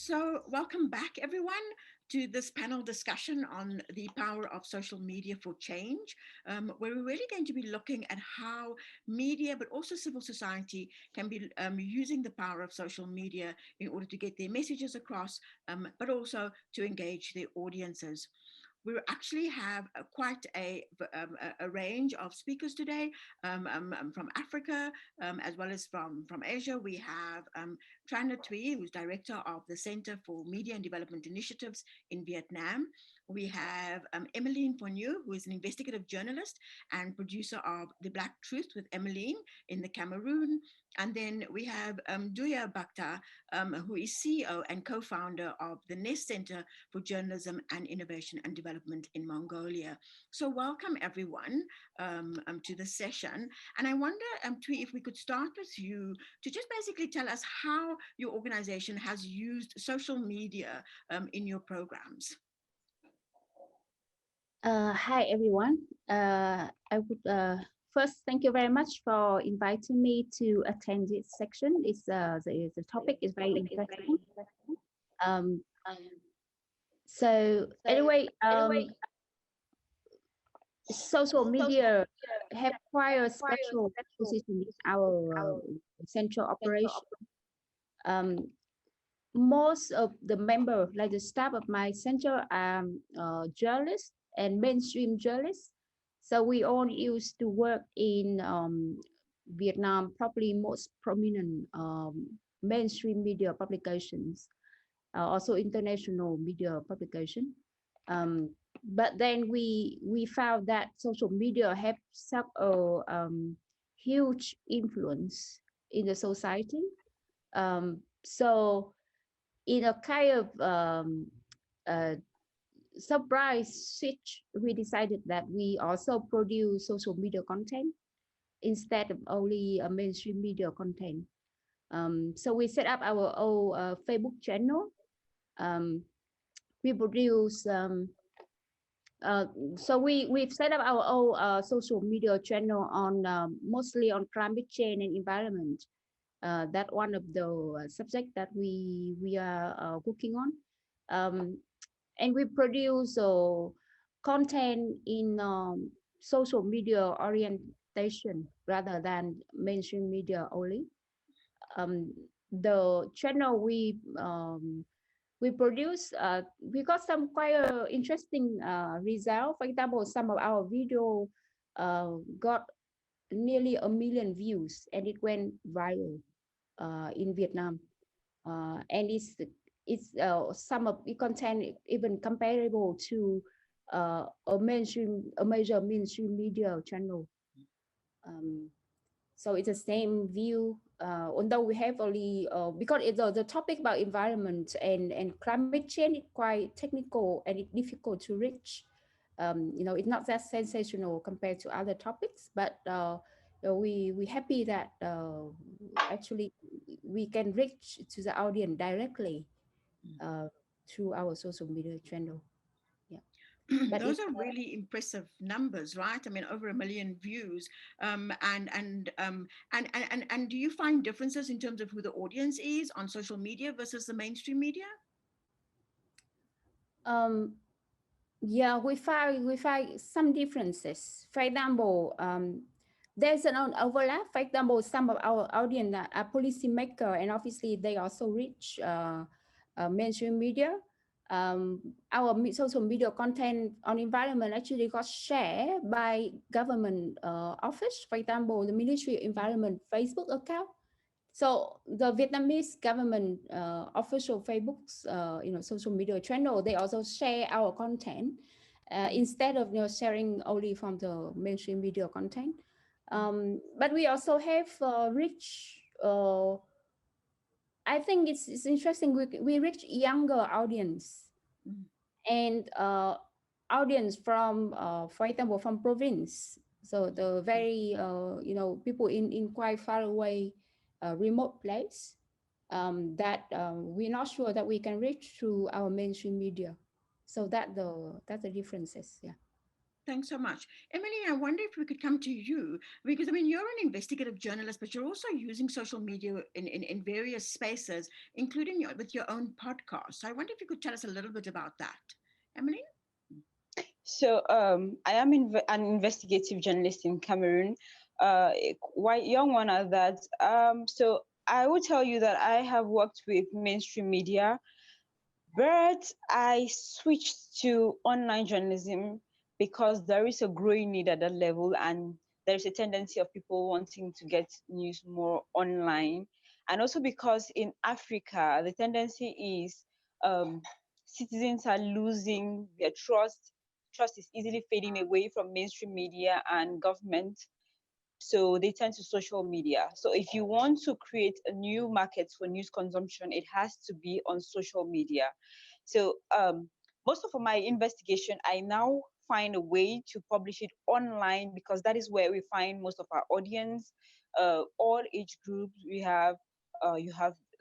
So welcome back, everyone, to this panel discussion on the power of social media for change, where we're really going to be looking at how media, but also civil society, can be using the power of social media in order to get their messages across, but also to engage their audiences. We actually have quite a range of speakers today from Africa as well as from Asia. We have Tran Nha Thuy, who's director of the Center for Media and Development Initiatives in Vietnam. We have Emmeline Fonyu, who is an investigative journalist and producer of The Black Truth with Emmeline in the Cameroon. And then we have Duya Bakhtar, who is CEO and co-founder of the Nest Center for Journalism and Innovation and Development in Mongolia. So welcome everyone to the session. And I wonder, Thuy, if we could start with you to just basically tell us how your organization has used social media in your programs. Hi everyone. I would first thank you very much for inviting me to attend this section. The topic is very interesting. So anyway, social media have quite a special position in our central operation. Most of the members, like the staff of my center, are journalists and mainstream journalists. So we all used to work in Vietnam, probably most prominent mainstream media publications, also international media publication. But then we found that social media have such a huge influence in the society. So in a kind of surprise switch, we decided that we also produce social media content instead of only mainstream media content. So we set up our own Facebook channel. We produce so we've set up our own social media channel on mostly on climate change and environment. That one of the subject that we are working on, and we produce content in social media orientation rather than mainstream media only. The channel we produce, we got some quite interesting result. For example, some of our video got nearly 1 million views, and it went viral in Vietnam, and it's some of the content even comparable to a major mainstream media channel. So it's the same view, although we have only because it's the topic about environment and climate change is quite technical and it's difficult to reach. It's not that sensational compared to other topics, but we happy that actually we can reach to the audience directly through our social media channel. Yeah. But those are really impressive numbers, right? I mean, over 1 million views. And do you find differences in terms of who the audience is on social media versus the mainstream media? Yeah, we find some differences. For example, there's an overlap. For example, some of our audience are policymaker, and obviously they also reach mainstream media. Our social media content on environment actually got shared by government office. For example, the Ministry of Environment Facebook account. So the Vietnamese government official Facebook's social media channel, they also share our content instead of sharing only from the mainstream media content. But we also have rich. I think it's interesting. We reach younger audience and audience from, for example, from province. So the very people in quite far away. Remote place that we're not sure that we can reach through our mainstream media. So that's the differences. Yeah. Thanks so much. Emily, I wonder if we could come to you because I mean, you're an investigative journalist, but you're also using social media in various spaces, including with your own podcast. So I wonder if you could tell us a little bit about that. Emily? So I am an investigative journalist in Cameroon, quite young one at that. So I will tell you that I have worked with mainstream media, but I switched to online journalism because there is a growing need at that level, and there's a tendency of people wanting to get news more online. And also because in Africa, the tendency is um, citizens are losing their trust. Trust is easily fading away from mainstream media and government, so they turn to social media. So if you want to create a new market for news consumption, it has to be on social media. So most of my investigation, I now find a way to publish it online because that is where we find most of our audience, all age groups. You have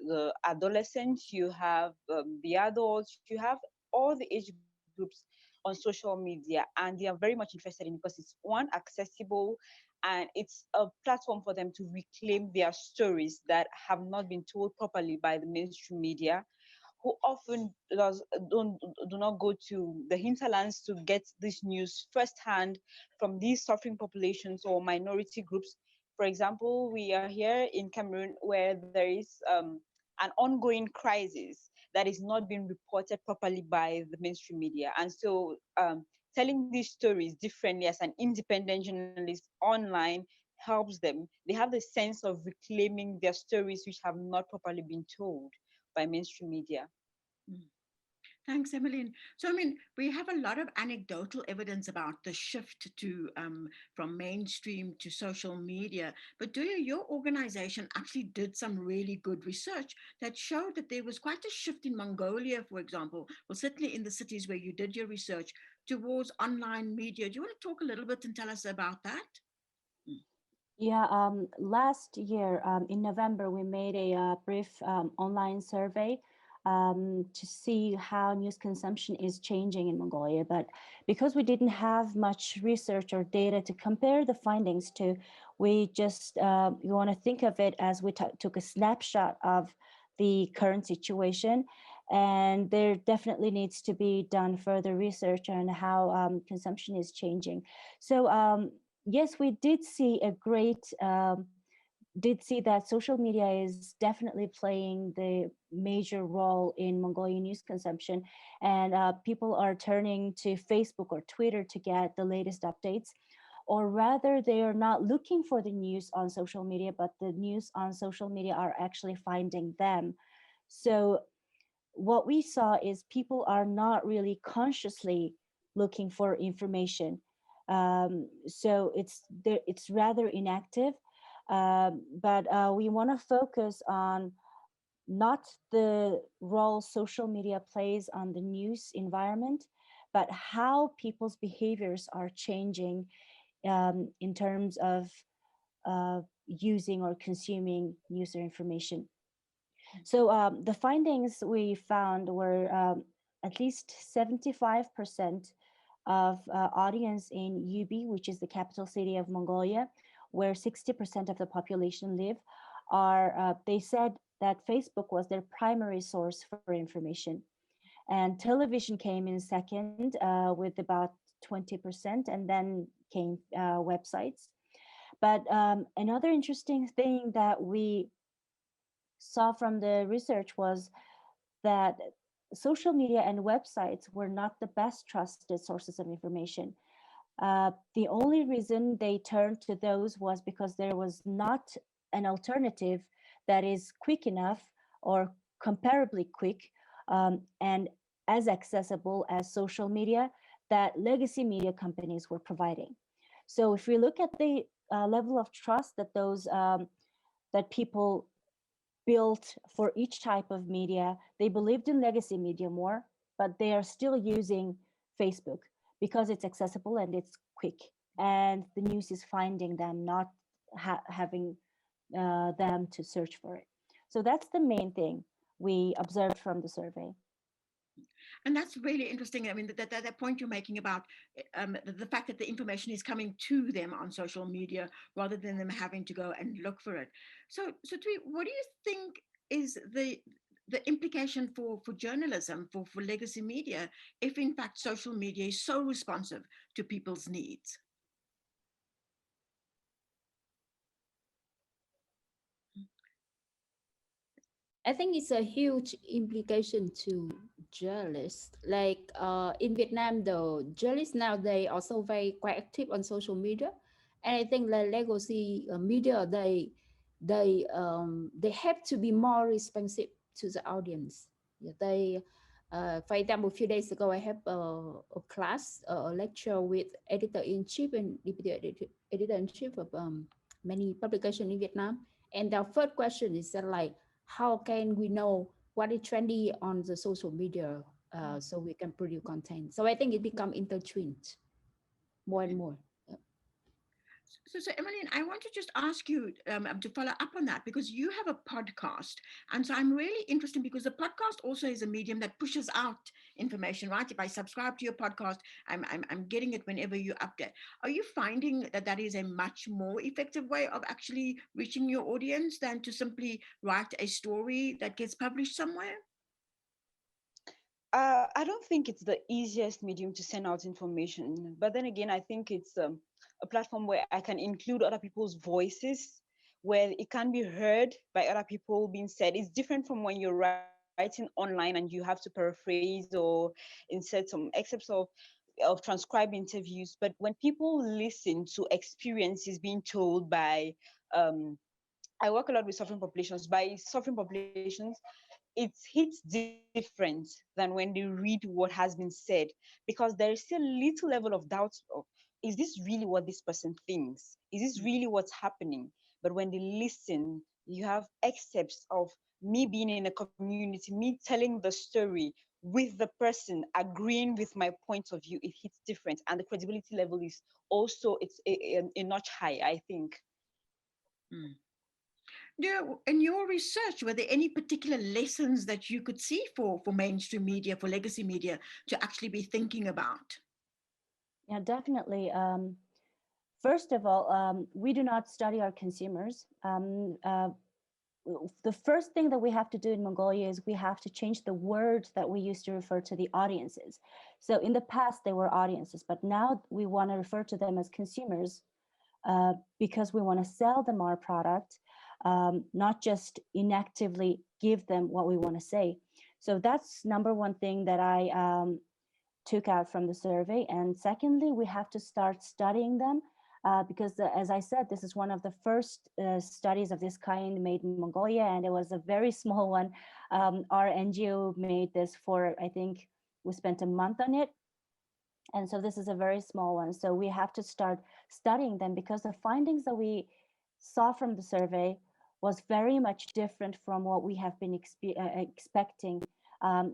the adolescents, you have the adults, you have all the age groups on social media, and they are very much interested in because it's one accessible, and it's a platform for them to reclaim their stories that have not been told properly by the mainstream media, who often don't do not go to the hinterlands to get this news firsthand from these suffering populations or minority groups. For example, we are here in Cameroon where there is an ongoing crisis that is not being reported properly by the mainstream media. And so telling these stories differently as an independent journalist online helps them. They have the sense of reclaiming their stories which have not properly been told by mainstream media. Mm. Thanks, Emmeline. So, I mean, we have a lot of anecdotal evidence about the shift to from mainstream to social media. But do your organization actually did some really good research that showed that there was quite a shift in Mongolia, for example, or certainly in the cities where you did your research towards online media. Do you want to talk a little bit and tell us about that? Mm. Yeah, last year in November, we made a brief online survey to see how news consumption is changing in Mongolia. But because we didn't have much research or data to compare the findings to, we just you want to think of it as we took a snapshot of the current situation. And there definitely needs to be done further research on how consumption is changing. So yes, we did see a great did see that social media is definitely playing the major role in Mongolian news consumption, and people are turning to Facebook or Twitter to get the latest updates, or rather, they are not looking for the news on social media, but the news on social media are actually finding them. So what we saw is people are not really consciously looking for information. So it's rather inactive. But we want to focus on not the role social media plays on the news environment, but how people's behaviors are changing in terms of using or consuming news or information. So the findings we found were at least 75% of audience in UB, which is the capital city of Mongolia, where 60% of the population live, they said that Facebook was their primary source for information. And television came in second with about 20%, and then came websites. But another interesting thing that we saw from the research was that social media and websites were not the best trusted sources of information. The only reason they turned to those was because there was not an alternative that is quick enough or comparably quick and as accessible as social media that legacy media companies were providing. So if we look at the level of trust that those that people built for each type of media. They believed in legacy media more, but they are still using Facebook because it's accessible and it's quick. And the news is finding them, not having them to search for it. So that's the main thing we observed from the survey. And that's really interesting. I mean, that point you're making about the fact that the information is coming to them on social media rather than them having to go and look for it. So Tui, what do you think is the implication for journalism, for legacy media, if in fact social media is so responsive to people's needs? I think it's a huge implication to journalists. Like in Vietnam, the journalists now they also very quite active on social media, and I think the legacy media they have to be more responsive to the audience. Yeah, for example, a few days ago, I have a class, a lecture with editor in chief and deputy editor in chief of many publications in Vietnam, and the first question is like, how can we know what is trendy on the social media so we can produce content? So I think it become intertwined more and more. Yeah. So Emmeline, I want to just ask you to follow up on that because you have a podcast. And so I'm really interested because the podcast also is a medium that pushes out information, right? If I subscribe to your podcast, I'm getting it whenever you update. Are you finding that that is a much more effective way of actually reaching your audience than to simply write a story that gets published somewhere? I don't think it's the easiest medium to send out information, but then again, I think it's a platform where I can include other people's voices, where it can be heard by other people being said. It's different from when you're writing online and you have to paraphrase or insert some excerpts of transcribed interviews. But when people listen to experiences being told by I work a lot with suffering populations. By suffering populations, it hits different than when they read what has been said, because there is still a little level of doubt of, is this really what this person thinks? Is this really what's happening? But when they listen, you have excerpts of me being in a community, me telling the story with the person agreeing with my point of view. It hits different, and the credibility level is also it's a notch high, I think. Mm. In your research, were there any particular lessons that you could see for mainstream media, for legacy media, to actually be thinking about? Yeah, definitely. First of all, we do not study our consumers. The first thing that we have to do in Mongolia is we have to change the word that we used to refer to the audiences. So in the past, they were audiences, but now we want to refer to them as consumers because we want to sell them our product, not just inactively give them what we want to say. So that's number one thing that I took out from the survey. And secondly, we have to start studying them because as I said, this is one of the first studies of this kind made in Mongolia, and it was a very small one. Our NGO made this for, I think we spent a month on it. And so this is a very small one. So we have to start studying them because the findings that we saw from the survey was very much different from what we have been expecting.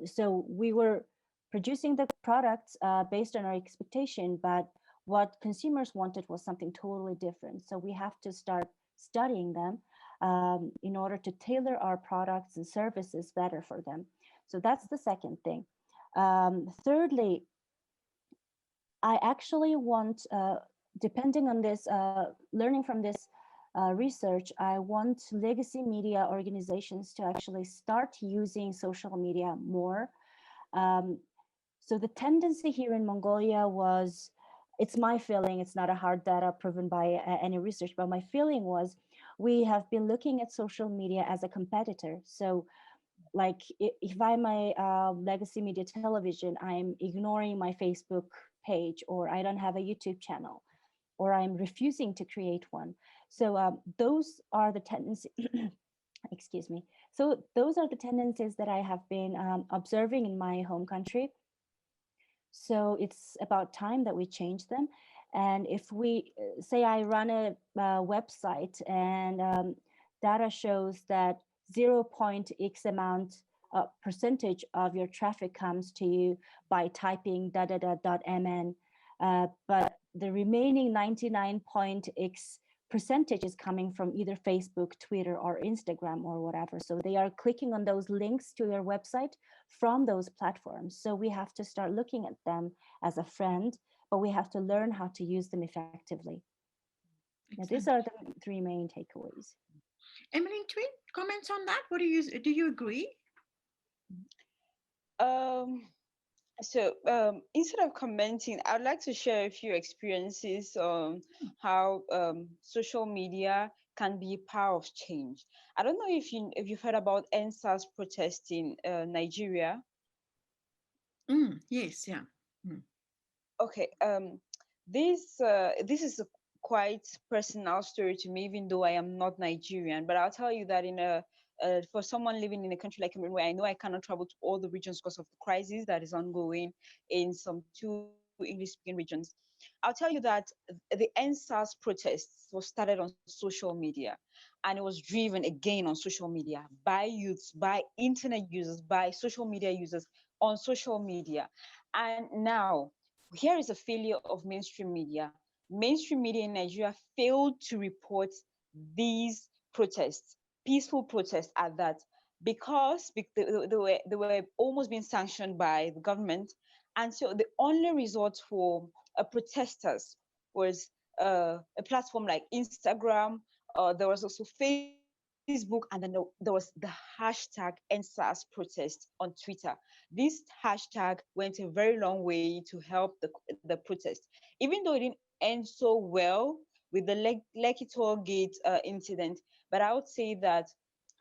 So we were producing the products based on our expectation, but what consumers wanted was something totally different. So we have to start studying them in order to tailor our products and services better for them. So that's the second thing. Thirdly, I actually want, depending on this, learning from this research, I want legacy media organizations to actually start using social media more. So the tendency here in Mongolia was, it's my feeling, it's not a hard data proven by any research, but my feeling was we have been looking at social media as a competitor. So like if I'm a legacy media television, I'm ignoring my Facebook page, or I don't have a YouTube channel, or I'm refusing to create one. So those are the tendencies, excuse me. So those are the tendencies that I have been observing in my home country. So it's about time that we change them. And if we say I run a website and data shows that 0.x amount percentage of your traffic comes to you by typing .mn, but the remaining 99.x percentage is coming from either Facebook, Twitter, or Instagram or whatever. So they are clicking on those links to your website from those platforms. So we have to start looking at them as a friend, but we have to learn how to use them effectively. Now, these are the three main takeaways. Emily, Twin, comments on that? What do you agree? Instead of commenting, I'd like to share a few experiences on how social media can be a power of change. I don't know if you've heard about NSAS protest in Nigeria. Yes, yeah. Okay. This is a quite personal story to me, even though I am not Nigerian. But I'll tell you that for someone living in a country like Cameroon, where I know I cannot travel to all the regions because of the crisis that is ongoing in some two English-speaking regions, I'll tell you that the NSAS protests was started on social media, and it was driven again on social media by youths, by internet users, by social media users on social media. And now, here is a failure of mainstream media. Mainstream media in Nigeria failed to report these protests, peaceful protests at that, because they were almost being sanctioned by the government. And so the only resort for protesters was a platform like Instagram. There was also Facebook, and then there was the hashtag NSAS protest on Twitter. This hashtag went a very long way to help the protest, even though it didn't end so well with the Lekki Toll Gate incident. But I would say that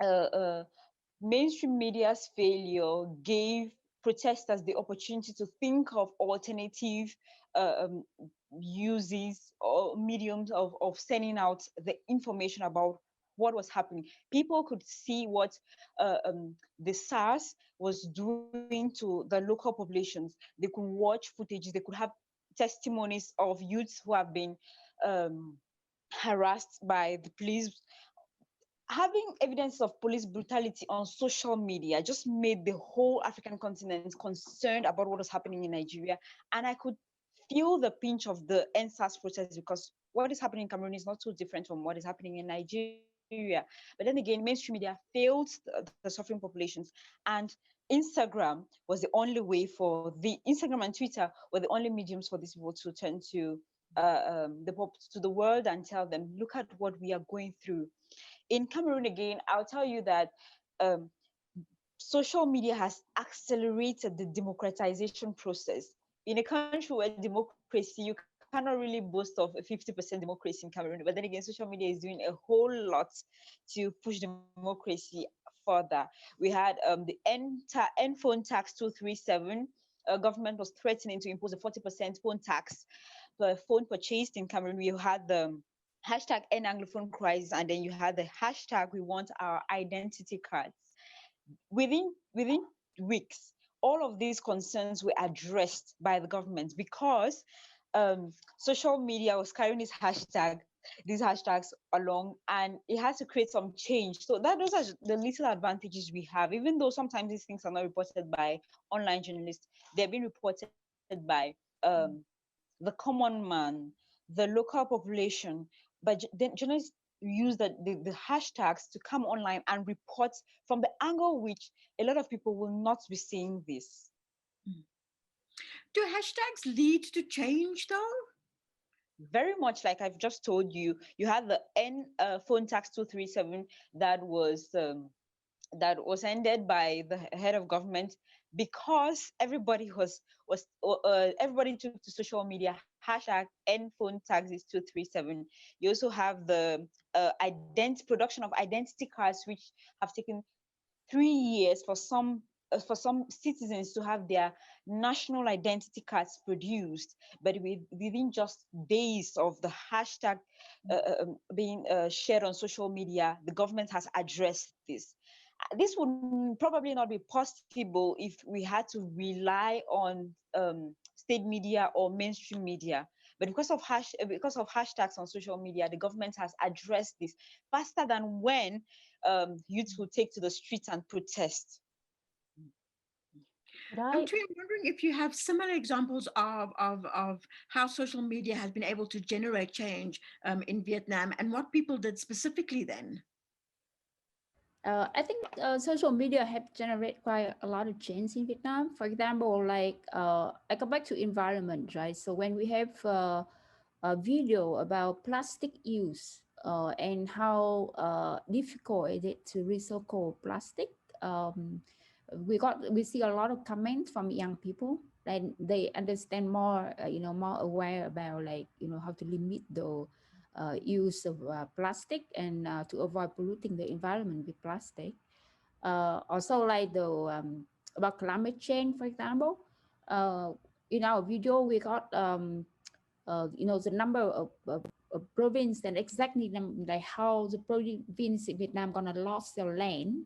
uh, uh, mainstream media's failure gave protesters the opportunity to think of alternative uh, um, uses or mediums of sending out the information about what was happening. People could see what the SARS was doing to the local populations. They could watch footages, they could have testimonies of youths who have been um, harassed by the police. Having evidence of police brutality on social media just made the whole African continent concerned about what was happening in Nigeria. And I could feel the pinch of the NSAS protest, because what is happening in Cameroon is not so different from what is happening in Nigeria. But then again, mainstream media failed the suffering populations. And Instagram was the only way for Instagram and Twitter were the only mediums for these people to turn to the world and tell them, look at what we are going through. In Cameroon, again, I'll tell you that um, social media has accelerated the democratization process. In a country where democracy, you cannot really boast of a 50% democracy in Cameroon. But then again, social media is doing a whole lot to push democracy further. We had the N phone tax 237. Government was threatening to impose a 40% phone tax per phone purchased in Cameroon. We had the hashtag End Anglophone Crisis, and then you had the hashtag We Want Our Identity Cards. Within weeks, all of these concerns were addressed by the government, because social media was carrying these hashtags along, and it has to create some change. So those are the little advantages we have, even though sometimes these things are not reported by online journalists. They're being reported by the common man, the local population. But then journalists use the hashtags to come online and report from the angle which a lot of people will not be seeing this. Do hashtags lead to change though? Very much like I've just told you, you had the N phone tax 237 that was ended by the head of government, because everybody took to social media hashtag N phone taxes 237. You also have the production of identity cards, which have taken 3 years for some citizens to have their national identity cards produced. But within just days of the hashtag being shared on social media, the government has addressed this. This would probably not be possible if we had to rely on state media or mainstream media. But because of hashtags on social media, the government has addressed this faster than when youths will take to the streets and protest. Could I? Tuy, I'm wondering if you have similar examples of how social media has been able to generate change in Vietnam and what people did specifically then. I think social media have generated quite a lot of change in Vietnam. For example, like I go back to environment, right? So when we have a video about plastic use and how difficult it is to recycle plastic, um, we see a lot of comments from young people, and they understand more, more aware about, like, how to limit the use of plastic and to avoid polluting the environment with plastic. Also, like the about climate change, for example. Uh, in our video, we got the number of province and exactly like how the province in Vietnam gonna lost their land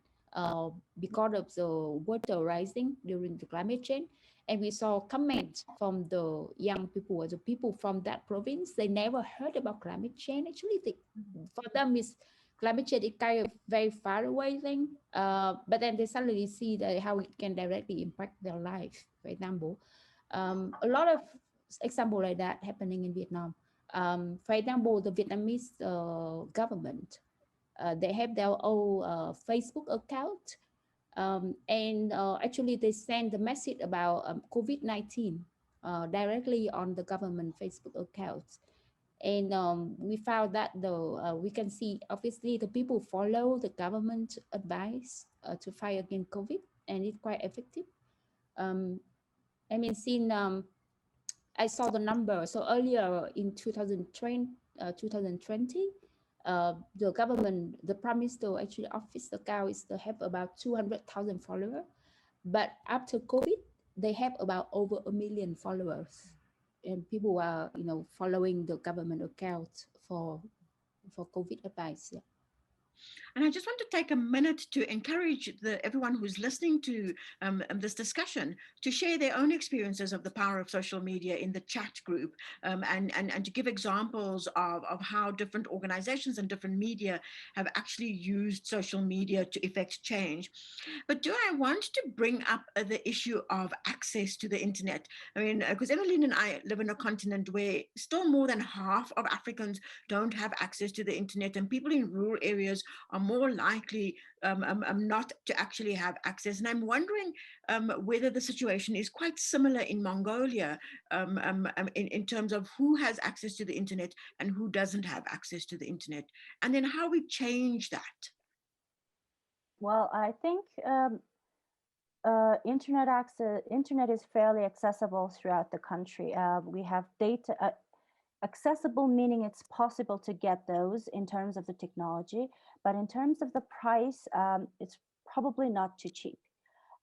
because of the water rising during the climate change. And we saw comments from the young people or the people from that province. They never heard about climate change. Actually, for them, is climate change is kind of very far away thing. But then they suddenly see that how it can directly impact their life. For example, a lot of example like that happening in Vietnam. For example, the Vietnamese government, they have their own Facebook account, and actually they send the message about COVID-19 directly on the government Facebook accounts. And we found that we can see obviously the people follow the government advice to fight against COVID, and it's quite effective. Um, I mean, since I saw the number. So earlier in 2020, the government, the prime minister actually office account is to have about 200,000 followers. But after COVID, they have about over 1 million followers, and people are, following the government account for COVID advice. Yeah. And I just want to take a minute to encourage everyone who's listening to this discussion to share their own experiences of the power of social media in the chat group, and to give examples of how different organizations and different media have actually used social media to effect change. But do I want to bring up the issue of access to the internet? I mean, because Evelyn and I live in a continent where still more than half of Africans don't have access to the internet, and people in rural areas are more likely not to actually have access. And I'm wondering whether the situation is quite similar in Mongolia in terms of who has access to the internet and who doesn't have access to the internet, and then how we change that. Well, I think internet is fairly accessible throughout the country. We have data accessible, meaning it's possible to get those in terms of the technology, but in terms of the price, it's probably not too cheap.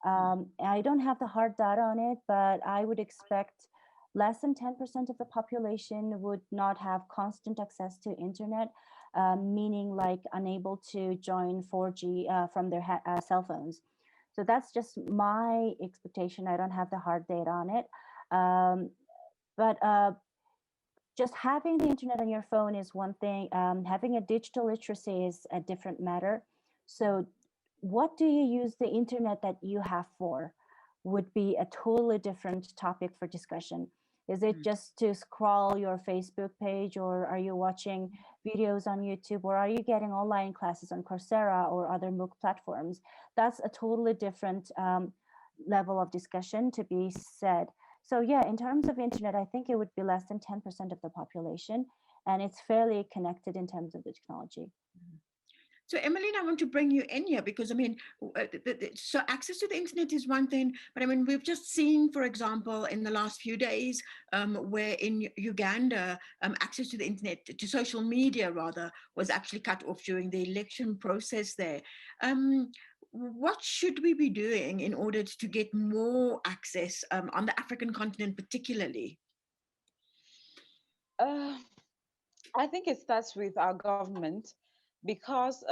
I don't have the hard data on it, but I would expect less than 10% of the population would not have constant access to internet, meaning like unable to join 4G from their cell phones. So that's just my expectation. I don't have the hard data on it. But just having the internet on your phone is one thing. Having a digital literacy is a different matter. So what do you use the internet that you have for would be a totally different topic for discussion. Is it just to scroll your Facebook page, or are you watching videos on YouTube, or are you getting online classes on Coursera or other MOOC platforms? That's a totally different level of discussion to be said. So yeah, in terms of internet, I think it would be less than 10% of the population, and it's fairly connected in terms of the technology. So, Emmeline, I want to bring you in here because, I mean, so access to the internet is one thing, but I mean, we've just seen, for example, in the last few days, where in Uganda, access to the internet, to social media rather, was actually cut off during the election process there. What should we be doing in order to get more access on the African continent, particularly? I think it starts with our government because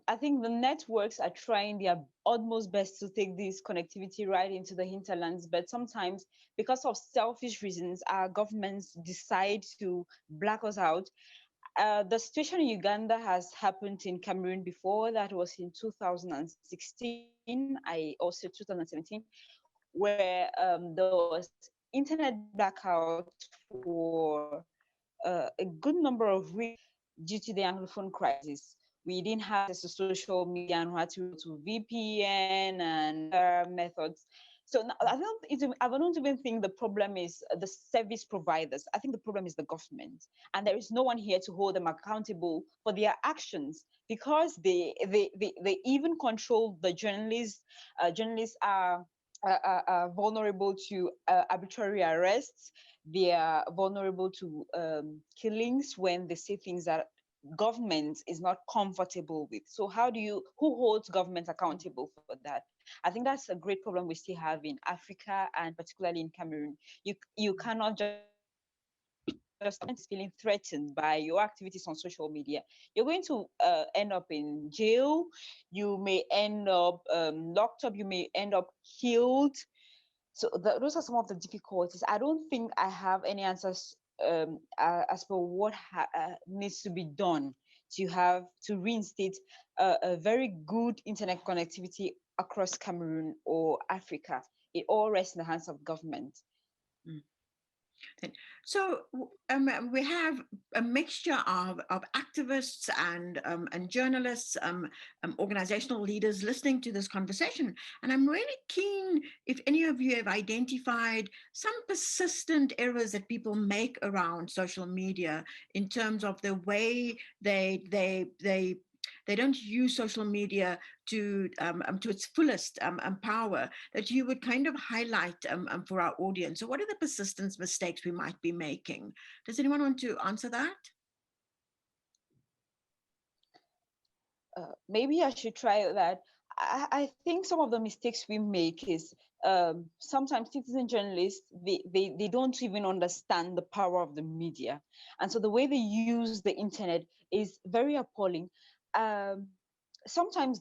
I think the networks are trying their utmost best to take this connectivity right into the hinterlands, but sometimes because of selfish reasons, our governments decide to black us out. The situation in Uganda has happened in Cameroon before. That was in 2016. I also 2017, where there was internet blackout for a good number of weeks due to the Anglophone crisis. We didn't have access to social media and we had to resort to VPN and other methods. So I don't even think the problem is the service providers. I think the problem is the government, and there is no one here to hold them accountable for their actions because they even control the journalists. Journalists are vulnerable to arbitrary arrests. They are vulnerable to killings when they say things that government is not comfortable with. So who holds government accountable for that? I think that's a great problem we still have in Africa and particularly in Cameroon. You cannot just is feeling threatened by your activities on social media, you're going to end up in jail. You may end up locked up. You may end up killed. So those are some of the difficulties. I don't think I have any answers as for what needs to be done to reinstate a very good internet connectivity across Cameroon or Africa. It all rests in the hands of government. Mm. So we have a mixture of activists and journalists, organizational leaders listening to this conversation. And I'm really keen if any of you have identified some persistent errors that people make around social media in terms of the way they don't use social media to its fullest power, that you would kind of highlight for our audience. So what are the persistence mistakes we might be making? Does anyone want to answer that? Maybe I should try that. I think some of the mistakes we make is sometimes citizen journalists, they don't even understand the power of the media. And so the way they use the internet is very appalling. Um, Sometimes,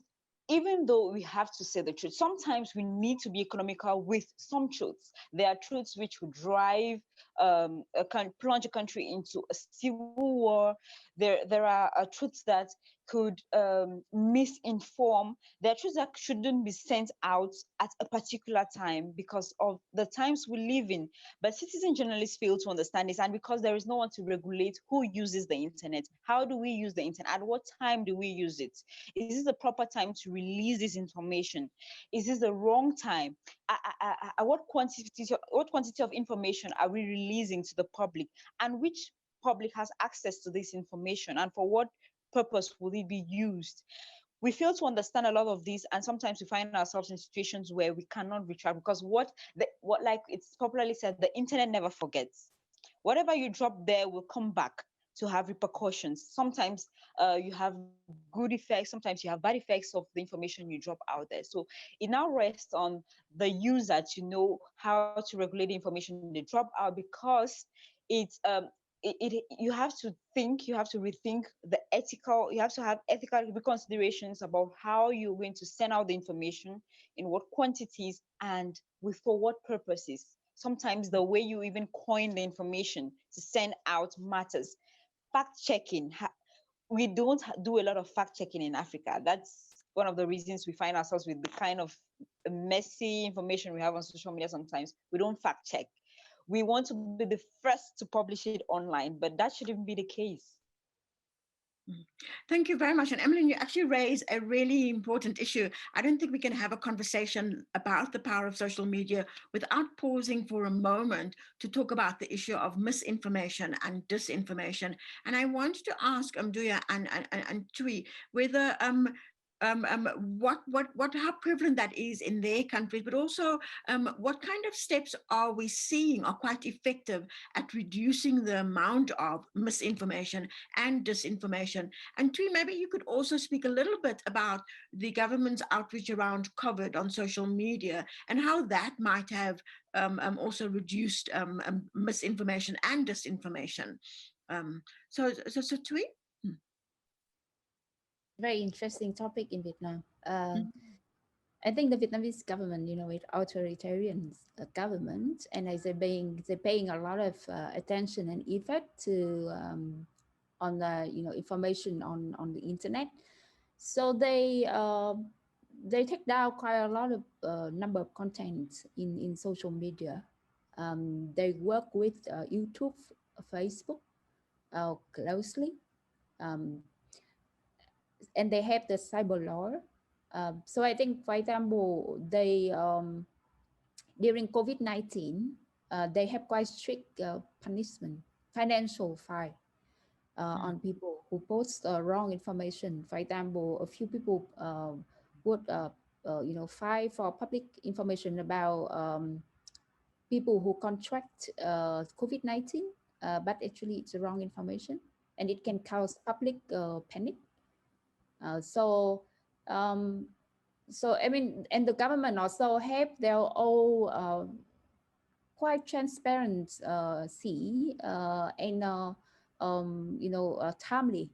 even though we have to say the truth, sometimes we need to be economical with some truths. There are truths which would drive plunge a country into a civil war. There are truths that could misinform. There are truths that shouldn't be sent out at a particular time because of the times we live in. But citizen journalists fail to understand this, and because there is no one to regulate who uses the internet, how do we use the internet? At what time do we use it? Is this the proper time to release this information? Is this the wrong time? What quantity of information are we releasing to the public, and which public has access to this information, and for what purpose will it be used? We fail to understand a lot of these, and sometimes we find ourselves in situations where we cannot retract because what like it's popularly said, the internet never forgets. Whatever you drop there will come back to have repercussions. Sometimes you have good effects, sometimes you have bad effects of the information you drop out there. So it now rests on the user to know how to regulate the information they drop out, because it's you have to think, you have to rethink you have to have ethical considerations about how you're going to send out the information, in what quantities, and with for what purposes. Sometimes the way you even coin the information to send out matters. Fact checking, we don't do a lot of fact checking in Africa. That's one of the reasons we find ourselves with the kind of messy information we have on social media. Sometimes we don't fact check. We want to be the first to publish it online, but that shouldn't be the case. Thank you very much. And Emily, you actually raise a really important issue. I don't think we can have a conversation about the power of social media without pausing for a moment to talk about the issue of misinformation and disinformation. And I wanted to ask Duya and Tui whether how prevalent that is in their countries, but also what kind of steps are we seeing are quite effective at reducing the amount of misinformation and disinformation. And Tui, maybe you could also speak a little bit about the government's outreach around COVID on social media and how that might have also reduced misinformation and disinformation. So Tui? Very interesting topic in Vietnam. I think the Vietnamese government, with authoritarian government, and they're paying a lot of attention and effort to on the information on the internet. So they take down quite a lot of number of content in social media. They work with YouTube, Facebook closely, um, and they have the cyber law. So I think, for example, they during COVID-19, they have quite strict punishment, financial fine on people who post wrong information. For example, a few people would file for public information about people who contract COVID-19, but actually it's the wrong information, and it can cause public panic. Uh, so, um, so I mean, and the government also have their own quite transparent see and timely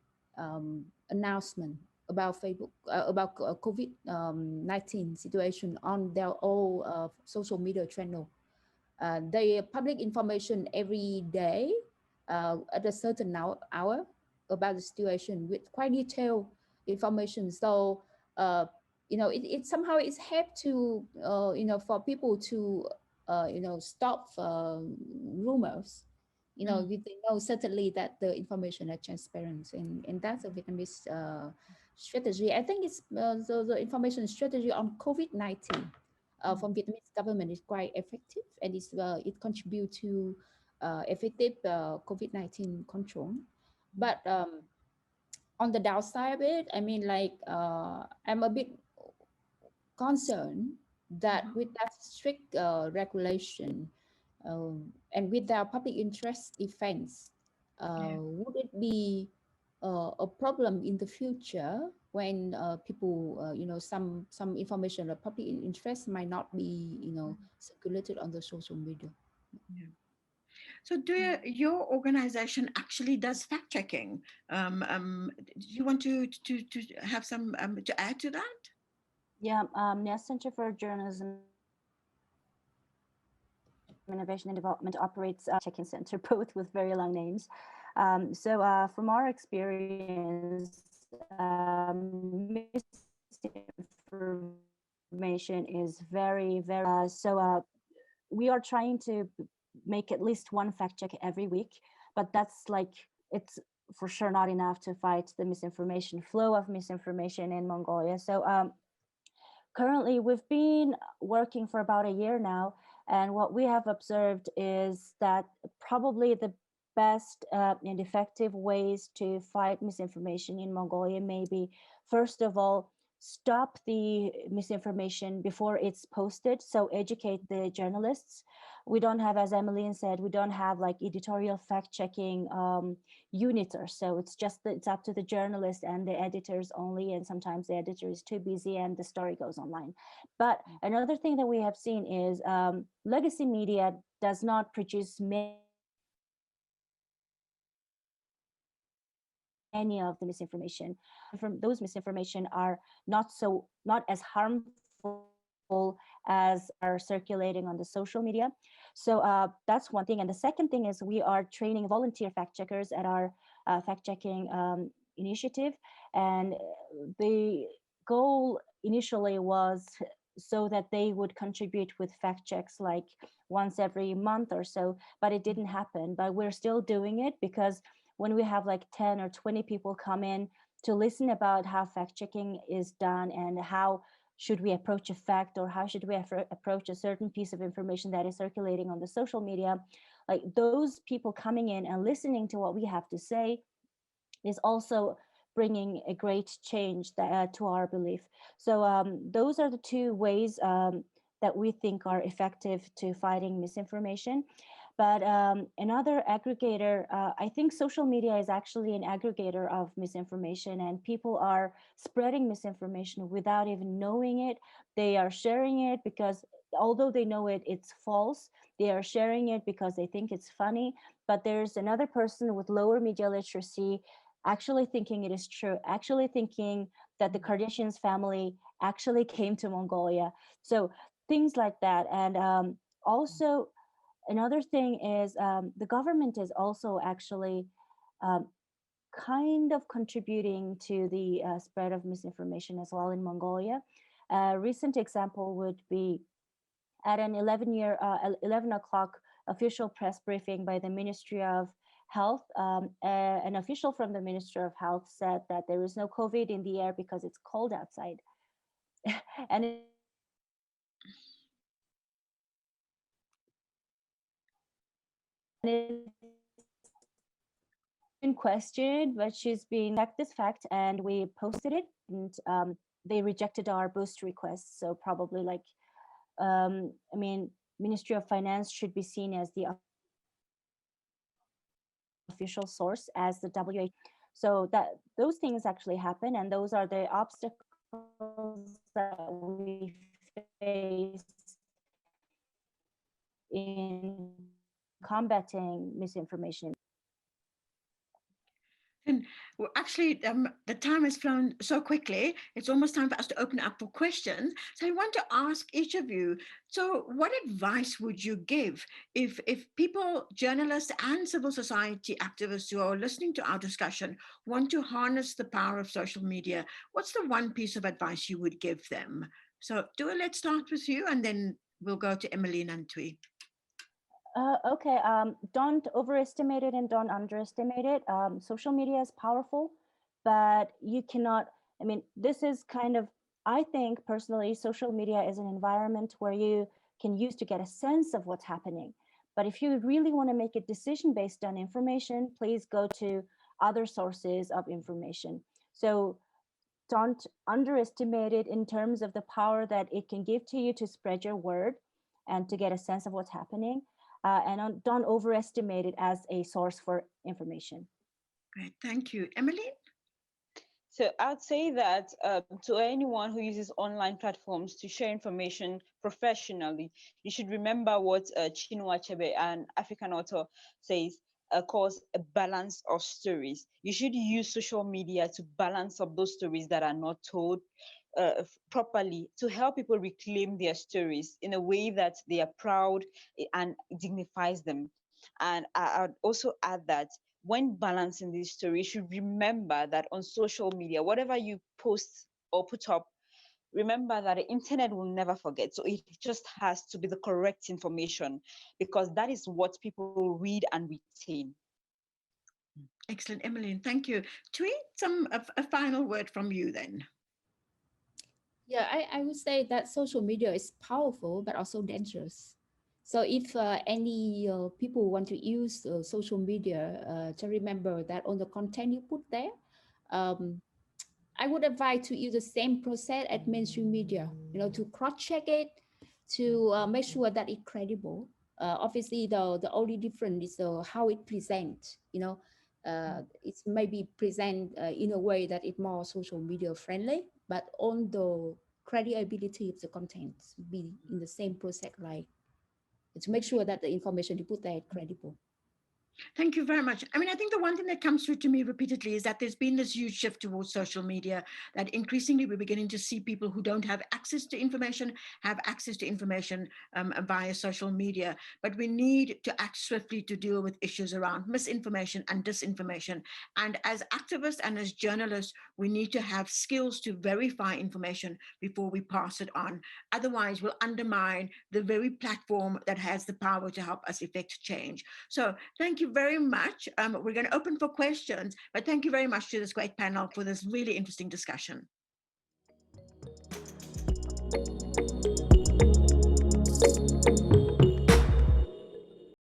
announcement about Facebook about COVID-19 situation on their own social media channel. They public information every day at a certain hour about the situation with quite detailed information. So it somehow is help to for people to stop rumors. They know certainly that the information are transparent, and that's a Vietnamese strategy. I think it's the information strategy on COVID-19 from Vietnamese government is quite effective, and it contributes to effective COVID-19 control. But on the downside of it, I mean, like I'm a bit concerned that with that strict regulation and with our public interest defense, would it be a problem in the future when people, some information of public interest might not be, circulated on the social media? Yeah. So, your organization actually does fact checking? Do you want to have some to add to that? Yeah, the Center for Journalism Innovation and Development operates fact-checking center, both with very long names. From our experience, misinformation is very, very. We are trying to make at least one fact check every week, but that's like it's for sure not enough to fight the misinformation flow of misinformation in Mongolia. Currently, we've been working for about a year now, and what we have observed is that probably the best and effective ways to fight misinformation in Mongolia may be, first of all, stop the misinformation before it's posted. So educate the journalists. We don't have, as Emmeline said, we don't have like editorial fact checking units or so. It's just that it's up to the journalist and the editors only, and sometimes the editor is too busy and the story goes online. But another thing that we have seen is legacy media does not produce many of the misinformation. From those misinformation are not as harmful as are circulating on the social media. So that's one thing. And the second thing is we are training volunteer fact checkers at our fact checking initiative. And the goal initially was so that they would contribute with fact checks like once every month or so, but it didn't happen. But we're still doing it because when we have like 10 or 20 people come in to listen about how fact checking is done and how should we approach a fact or how should we approach a certain piece of information that is circulating on the social media, like those people coming in and listening to what we have to say is also bringing a great change to our belief. So those are the two ways that we think are effective to fighting misinformation. But another aggregator, I think social media is actually an aggregator of misinformation, and people are spreading misinformation without even knowing it. They are sharing it because although they know it's false, they are sharing it because they think it's funny. But there's another person with lower media literacy actually thinking it is true, actually thinking that the Kardashians family actually came to Mongolia. So things like that. And also, another thing is the government is also actually um, kind of contributing to the spread of misinformation as well in Mongolia. A recent example would be at an 11 o'clock official press briefing by the Ministry of Health. An official from the Ministry of Health said that there is no COVID in the air because it's cold outside. And it's been questioned, but she's been checked this fact, and we posted it, and they rejected our boost request. So probably like, I mean, Ministry of Finance should be seen as the official source as the WHO. So that those things actually happen, and those are the obstacles that we face in combating misinformation. And well, actually, the time has flown so quickly. It's almost time for us to open up for questions. So I want to ask each of you. So, what advice would you give if people, journalists, and civil society activists who are listening to our discussion want to harness the power of social media? What's the one piece of advice you would give them? So, Dua, let's start with you, and then we'll go to Emmeline and Tui. Okay, don't overestimate it and don't underestimate it. Social media is powerful, but you cannot, I mean, this is kind of, I think personally, social media is an environment where you can use to get a sense of what's happening. But if you really want to make a decision based on information, please go to other sources of information. So don't underestimate it in terms of the power that it can give to you to spread your word and to get a sense of what's happening. And don't overestimate it as a source for information. Great, thank you. Emmeline? So I'd say that to anyone who uses online platforms to share information professionally, you should remember what Chinua Achebe, an African author, says, calls a balance of stories. You should use social media to balance up those stories that are not told properly, to help people reclaim their stories in a way that they are proud and dignifies them. And I'd also add that when balancing these stories, you should remember that on social media, whatever you post or put up, remember that the internet will never forget. So it just has to be the correct information, because that is what people read and retain. Excellent, Emmeline. Thank you. Tui, a final word from you then. Yeah, I would say that social media is powerful but also dangerous. So if any people want to use social media, to remember that on the content you put there, um, I would advise to use the same process as mainstream media, to cross-check it, to make sure that it's credible. Obviously, the only difference is how it presents, it's maybe present in a way that it's more social media friendly, but on the credibility of the content be in the same process, like to make sure that the information you put there is credible. Thank you very much. I mean, I think the one thing that comes through to me repeatedly is that there's been this huge shift towards social media, that increasingly we're beginning to see people who don't have access to information have access to information via social media. But we need to act swiftly to deal with issues around misinformation and disinformation. And as activists and as journalists, we need to have skills to verify information before we pass it on. Otherwise, we'll undermine the very platform that has the power to help us effect change. So thank you very much. We're going to open for questions, but thank you very much to this great panel for this really interesting discussion.